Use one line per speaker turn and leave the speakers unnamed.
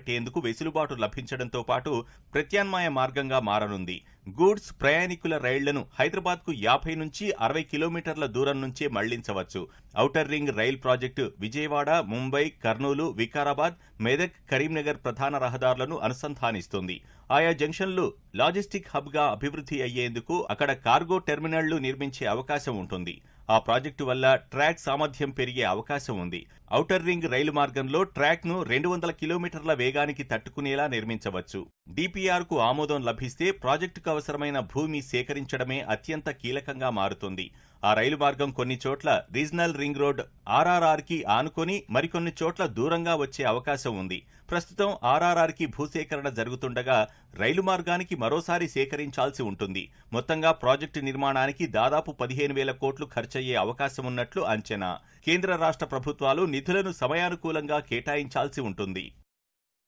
పెట్టేందుకు వెసులుబాటు లభించడంతో పాటు ప్రత్యామ్నాయ మార్గంగా మారనుంది. గూడ్స్ ప్రయాణికుల రైళ్లను హైదరాబాద్కు 50 నుంచి 60 కిలోమీటర్ల దూరం నుంచే మళ్లించవచ్చు. Outer ring rail project Vijayawada, Mumbai, Kurnool, Vikarabad, Medak, Karimnagar ప్రధాన రహదారులను అనుసంధానిస్తుంది. ఆయా జంక్షన్లు లాజిస్టిక్ హబ్గా అభివృద్ధి అయ్యేందుకు అక్కడ కార్గో టెర్మినళ్లు నిర్మించే అవకాశం ఉంటుంది. ఆ ప్రాజెక్టు వల్ల ట్రాక్ సామర్థ్యం పెరిగే అవకాశం ఉంది. ఔటర్ రింగ్ రైలు మార్గంలో ట్రాక్ను 200 కిలోమీటర్ల వేగానికి తట్టుకునేలా నిర్మించవచ్చు. డిపిఆర్కు ఆమోదం లభిస్తే ప్రాజెక్టుకు అవసరమైన భూమి సేకరించడమే అత్యంత కీలకంగా మారుతుంది. ఆ రైలు మార్గం కొన్ని చోట్ల రీజనల్ రింగ్ రోడ్ ఆర్ఆర్ఆర్కి ఆనుకొని మరికొన్ని చోట్ల దూరంగా వచ్చే అవకాశం ఉంది. ప్రస్తుతం ఆర్ఆర్ఆర్కి భూసేకరణ జరుగుతుండగా రైలు మార్గానికి మరోసారి సేకరించాల్సి ఉంటుంది. మొత్తంగా ప్రాజెక్టు నిర్మాణానికి దాదాపు 15,000 కోట్లు ఖర్చయ్యే అవకాశమున్నట్లు అంచనా. కేంద్ర రాష్ట్ర ప్రభుత్వాలు నిధులను సమయానుకూలంగా కేటాయించాల్సి ఉంటుంది.